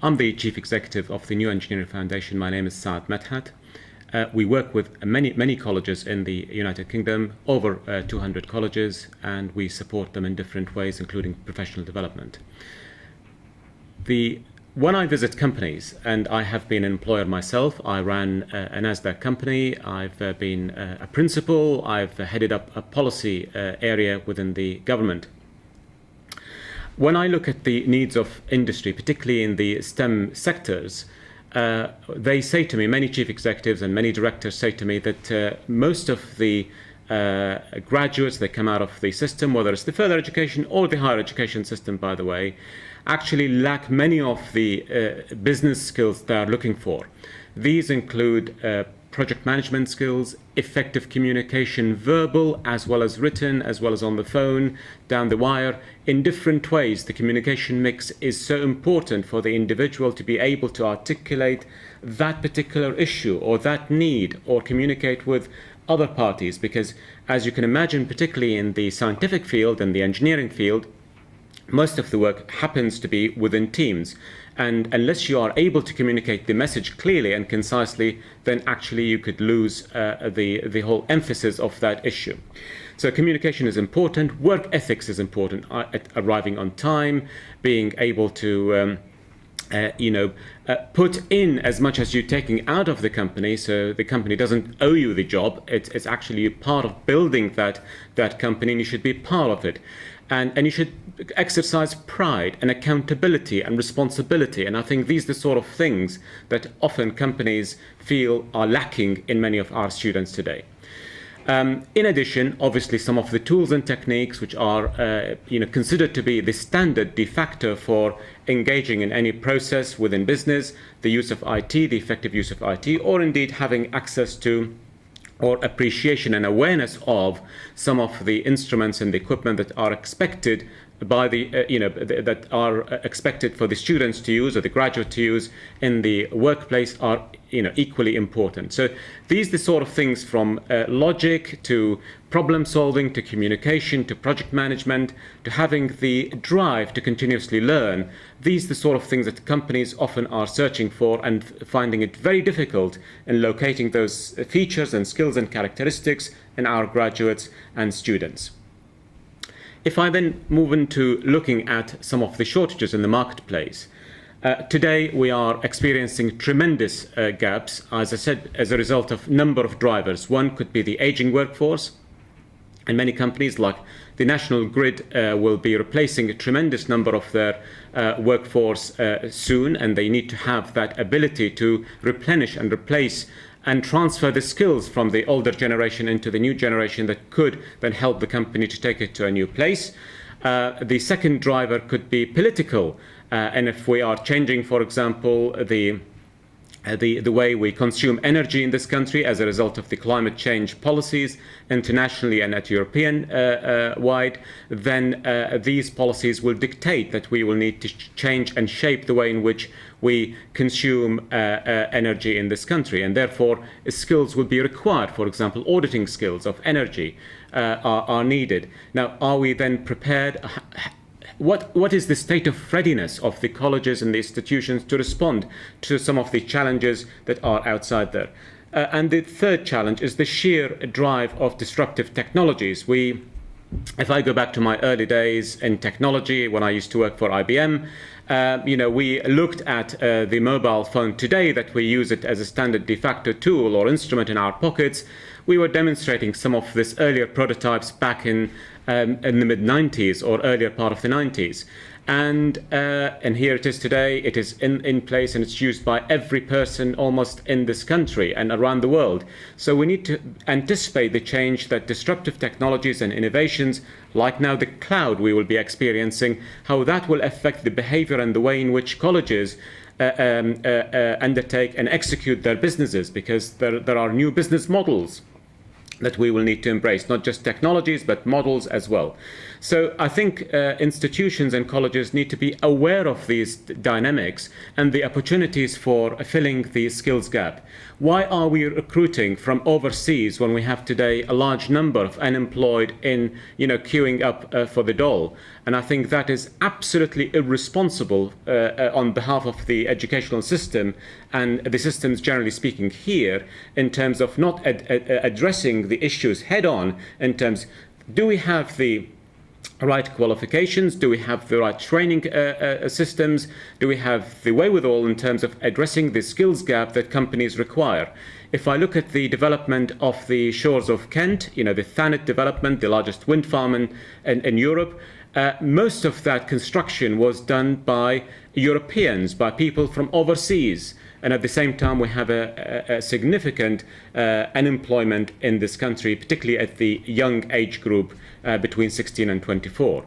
I'm the Chief Executive of the New Engineering Foundation. My name is Saad. We work with many colleges in the United Kingdom, over 200 colleges, and we support them in different ways, including professional development. When I visit companies, and I have been an employer myself, I ran a NASDAQ company, I've been a principal, I've headed up a policy area within the government. When I look at the needs of industry, particularly in the STEM sectors, they say to me, many chief executives and many directors say to me that most of the graduates that come out of the system, whether it's the further education or the higher education system, by the way, actually lack many of the business skills they are looking for. These include project management skills, effective communication, verbal as well as written, as well as on the phone, down the wire. In different ways, the communication mix is so important for the individual to be able to articulate that particular issue or that need, or communicate with other parties, because as you can imagine, particularly in the scientific field and the engineering field, most of the work happens to be within teams. And unless you are able to communicate the message clearly and concisely, then actually you could lose the whole emphasis of that issue. So communication is important. Work ethics is important. Arriving on time, being able to put in as much as you're taking out of the company, so the company doesn't owe you the job. It's actually part of building that company, and you should be part of it. And you should exercise pride and accountability and responsibility. And I think these are the sort of things that often companies feel are lacking in many of our students today. In addition, obviously, some of the tools and techniques which are considered to be the standard de facto for engaging in any process within business, the use of IT, the effective use of IT, or indeed having access to or appreciation and awareness of some of the instruments and the equipment that are expected by that are expected for the students to use or the graduate to use in the workplace are equally important. So these are the sort of things from logic to problem solving to communication to project management to having the drive to continuously learn. These are the sort of things that companies often are searching for and finding it very difficult in locating those features and skills and characteristics in our graduates and students. If I then move into looking at some of the shortages in the marketplace, today we are experiencing tremendous gaps, as I said, as a result of a number of drivers. One could be the aging workforce, and many companies like the National Grid will be replacing a tremendous number of their workforce soon, and they need to have that ability to replenish and replace and transfer the skills from the older generation into the new generation that could then help the company to take it to a new place. The second driver could be political, and if we are changing, for example, the way we consume energy in this country as a result of the climate change policies internationally and at European wide, then these policies will dictate that we will need to change and shape the way in which we consume energy in this country, and therefore skills will be required. For example, auditing skills of energy are needed. Now, are we then prepared? What is the state of readiness of the colleges and the institutions to respond to some of the challenges that are outside there? And the third challenge is the sheer drive of disruptive technologies. If I go back to my early days in technology, when I used to work for IBM, we looked at the mobile phone today, that we use it as a standard de facto tool or instrument in our pockets. We were demonstrating some of this earlier prototypes back in the mid-90s or earlier part of the 90s. And here it is today. It is in place, and it's used by every person almost in this country and around the world. So we need to anticipate the change that disruptive technologies and innovations, like now the cloud we will be experiencing, how that will affect the behavior and the way in which colleges undertake and execute their businesses, because there are new business models that we will need to embrace, not just technologies, but models as well. So I think institutions and colleges need to be aware of these dynamics and the opportunities for filling the skills gap. Why are we recruiting from overseas when we have today a large number of unemployed in, queuing up for the dole? And I think that is absolutely irresponsible on behalf of the educational system and the systems generally speaking here, in terms of not addressing the issues head on, in terms, do we have the right qualifications? Do we have the right training systems? Do we have the wherewithal in terms of addressing the skills gap that companies require? If I look at the development of the shores of Kent, the Thanet development, the largest wind farm in Europe, most of that construction was done by Europeans, by people from overseas. And at the same time, we have a significant unemployment in this country, particularly at the young age group between 16 and 24.